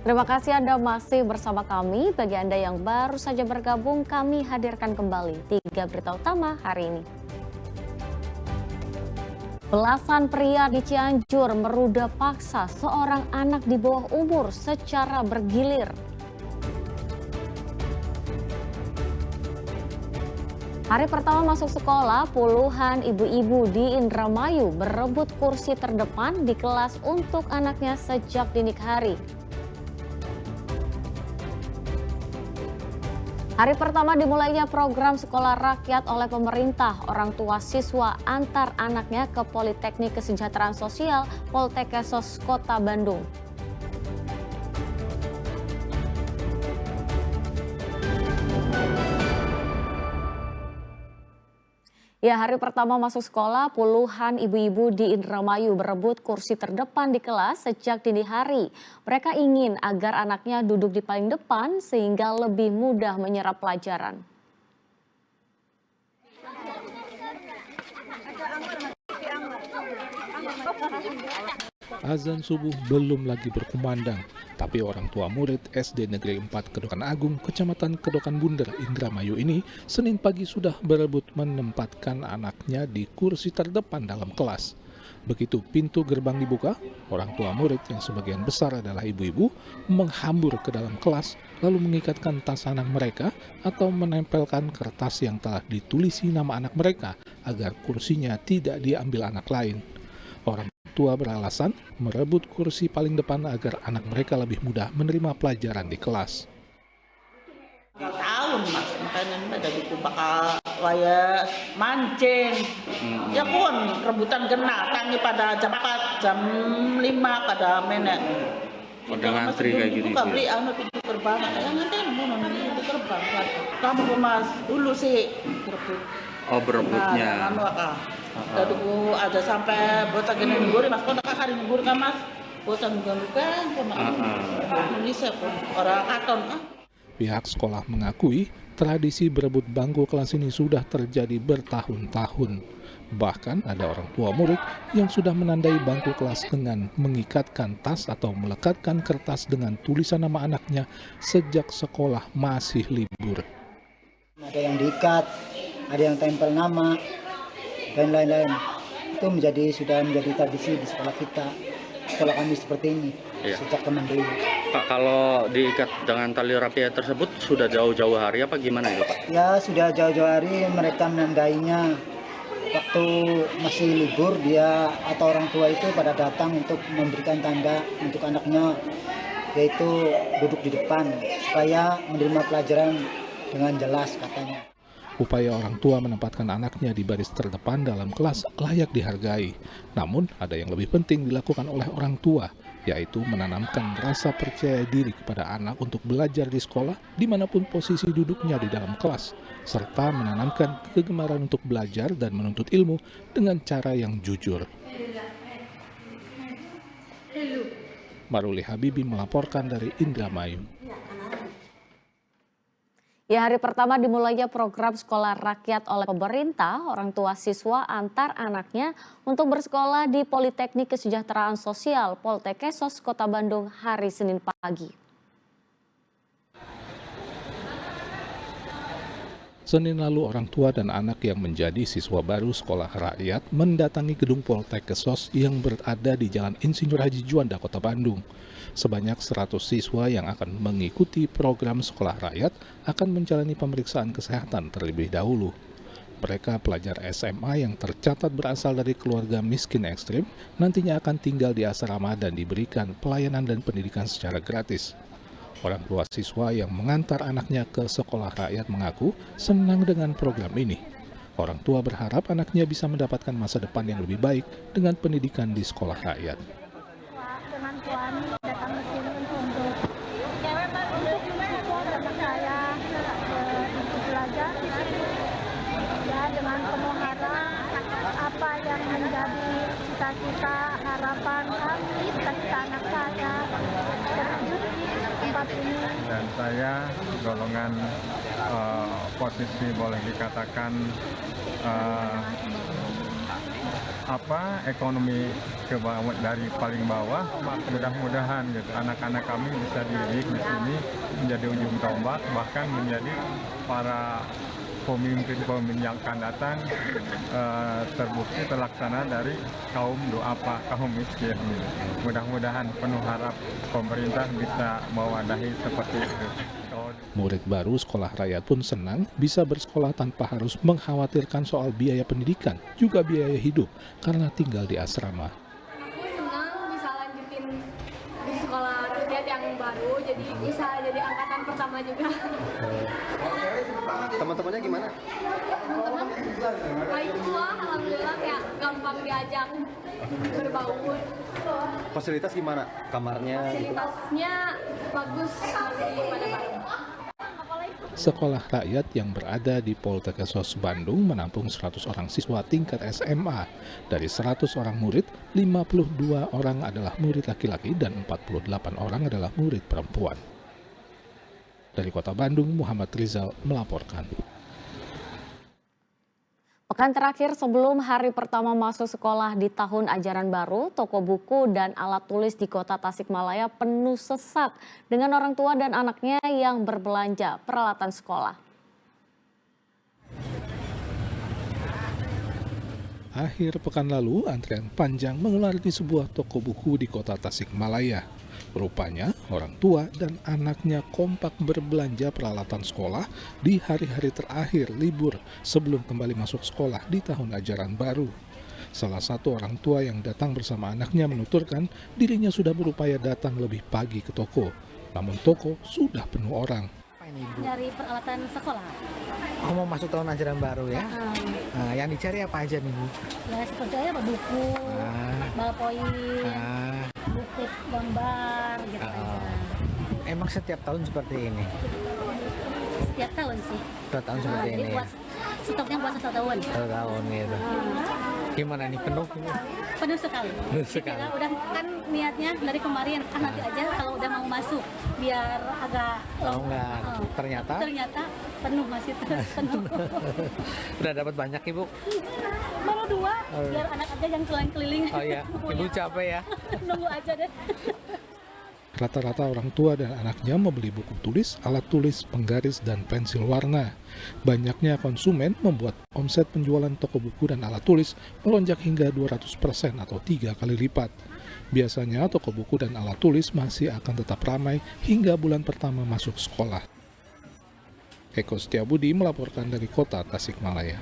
Terima kasih Anda masih bersama kami. Bagi Anda yang baru saja bergabung, kami hadirkan kembali 3 berita utama hari ini. Belasan pria di Cianjur meruda paksa seorang anak di bawah umur secara bergilir. Hari pertama masuk sekolah, puluhan ibu-ibu di Indramayu berebut kursi terdepan di kelas untuk anaknya sejak dini hari. Hari pertama dimulainya program sekolah rakyat oleh pemerintah. Orang tua siswa antar anaknya ke Politeknik Kesejahteraan Sosial Poltekkes Kota Bandung. Ya, hari pertama masuk sekolah, puluhan ibu-ibu di Indramayu berebut kursi terdepan di kelas sejak dini hari. Mereka ingin agar anaknya duduk di paling depan sehingga lebih mudah menyerap pelajaran. Azan subuh belum lagi berkumandang, tapi orang tua murid SD Negeri 4 Kedokan Agung, Kecamatan Kedokan Bunder, Indramayu ini Senin pagi sudah berebut menempatkan anaknya di kursi terdepan dalam kelas. Begitu pintu gerbang dibuka, orang tua murid yang sebagian besar adalah ibu-ibu menghambur ke dalam kelas lalu mengikatkan tas anak mereka atau menempelkan kertas yang telah ditulisi nama anak mereka agar kursinya tidak diambil anak lain. Orang tua beralasan merebut kursi paling depan agar anak mereka lebih mudah menerima pelajaran di kelas. Tahun mas, makanya jadi ku bakal waya mancing. Ya pun rebutan kena tangi pada jam 4, jam 5 pada menek. Pada ngantri kayak gitu. Buka beli anu pintu gerbang, yang nanti bunuh pintu gerbang. Kamu mas dulu sih berebut. Oh berebutnya. Anu Jadi ku aja sampai bocah gini ngguri mas, kok nak hari ngguri kan mas? Bocah ngguri kan, Indonesia pun orang katon. Pihak sekolah mengakui tradisi berebut bangku kelas ini sudah terjadi bertahun-tahun. Bahkan ada orang tua murid yang sudah menandai bangku kelas dengan mengikatkan tas atau melekatkan kertas dengan tulisan nama anaknya sejak sekolah masih libur. Ada yang diikat, ada yang tempel nama, dan lain-lain. Itu sudah menjadi tradisi di sekolah kita, sekolah kami seperti ini, sejak zaman dulu. Pak, kalau diikat dengan tali rapia tersebut sudah jauh-jauh hari apa gimana itu Pak? Ya sudah jauh-jauh hari mereka menandainya. Waktu masih libur dia atau orang tua itu pada datang untuk memberikan tanda untuk anaknya, yaitu duduk di depan supaya menerima pelajaran dengan jelas katanya. Upaya orang tua menempatkan anaknya di baris terdepan dalam kelas layak dihargai. Namun, ada yang lebih penting dilakukan oleh orang tua, yaitu menanamkan rasa percaya diri kepada anak untuk belajar di sekolah dimanapun posisi duduknya di dalam kelas, serta menanamkan kegemaran untuk belajar dan menuntut ilmu dengan cara yang jujur. Maruli Habibi melaporkan dari Indramayu. Ya, hari pertama dimulainya program sekolah rakyat oleh pemerintah. Orang tua siswa antar anaknya untuk bersekolah di Politeknik Kesejahteraan Sosial Poltekkes Kota Bandung hari Senin pagi. Senin lalu orang tua dan anak yang menjadi siswa baru sekolah rakyat mendatangi gedung Poltekkes yang berada di Jalan Insinyur Haji Juanda, Kota Bandung. Sebanyak 100 siswa yang akan mengikuti program sekolah rakyat akan menjalani pemeriksaan kesehatan terlebih dahulu. Mereka pelajar SMA yang tercatat berasal dari keluarga miskin ekstrim nantinya akan tinggal di asrama dan diberikan pelayanan dan pendidikan secara gratis. Orang tua siswa yang mengantar anaknya ke sekolah rakyat mengaku senang dengan program ini. Orang tua berharap anaknya bisa mendapatkan masa depan yang lebih baik dengan pendidikan di sekolah rakyat. Dengan Tuhan datang ke sini untuk saya belajar di sini ya, dengan penuh harap apa yang menjadi cita-cita harapan kami, cita-cita anak saya terwujud di tempat ini. Dan saya golongan posisi boleh dikatakan ekonomi dari paling bawah. Mudah-mudahan gitu anak-anak kami bisa dididik di sini menjadi ujung tombak, bahkan menjadi para pemimpin-pemimpin yang akan datang, terbukti terlaksana dari kaum duafa, kaum miskin. Mudah-mudahan penuh harap pemerintah bisa mewadahi seperti itu. Murid baru sekolah rakyat pun senang bisa bersekolah tanpa harus mengkhawatirkan soal biaya pendidikan, juga biaya hidup, karena tinggal di asrama. Aku senang bisa lanjutin di sekolah rakyat yang baru, jadi bisa jadi angkatan pertama juga. Teman-temannya gimana? Teman-teman baik semua, alhamdulillah kayak gampang diajak berbaur. Fasilitas gimana? Kamarnya? Fasilitasnya bagus, masih pada baru. Sekolah rakyat yang berada di Poltekkes Bandung menampung 100 orang siswa tingkat SMA. Dari 100 orang murid, 52 orang adalah murid laki-laki dan 48 orang adalah murid perempuan. Dari Kota Bandung, Muhammad Rizal melaporkan. Pekan terakhir sebelum hari pertama masuk sekolah di tahun ajaran baru, toko buku dan alat tulis di Kota Tasikmalaya penuh sesak dengan orang tua dan anaknya yang berbelanja peralatan sekolah. Akhir pekan lalu, antrian panjang mengular di sebuah toko buku di Kota Tasikmalaya. Rupanya, orang tua dan anaknya kompak berbelanja peralatan sekolah di hari-hari terakhir libur sebelum kembali masuk sekolah di tahun ajaran baru. Salah satu orang tua yang datang bersama anaknya menuturkan dirinya sudah berupaya datang lebih pagi ke toko, namun toko sudah penuh orang. Dari peralatan sekolah. Oh, mau masuk tahun ajaran baru ya? Nah, yang dicari apa aja nih Bu? Ya seperti apa, buku, ballpoint, buku gambar gitu aja. Emang setiap tahun seperti ini? Setiap tahun sih. Setiap tahun seperti jadi ini buat stoknya buat 1 tahun. 1 tahun gitu. Gimana nih, penuh? Penuh sekali. Penuh sekali. Kita udah kan niatnya dari kemarin, kan nanti aja kalau udah mau masuk biar agak enggak. Ternyata penuh, masih terus penuh. Udah dapat banyak Ibu? Baru 2, biar anak aja yang keliling-keliling. Oh iya, Ibu capek ya? Nunggu aja deh. Rata-rata orang tua dan anaknya membeli buku tulis, alat tulis, penggaris, dan pensil warna. Banyaknya konsumen membuat omset penjualan toko buku dan alat tulis melonjak hingga 200% atau 3 kali lipat. Biasanya toko buku dan alat tulis masih akan tetap ramai hingga bulan pertama masuk sekolah. Eko Setiabudi melaporkan dari Kota Tasikmalaya.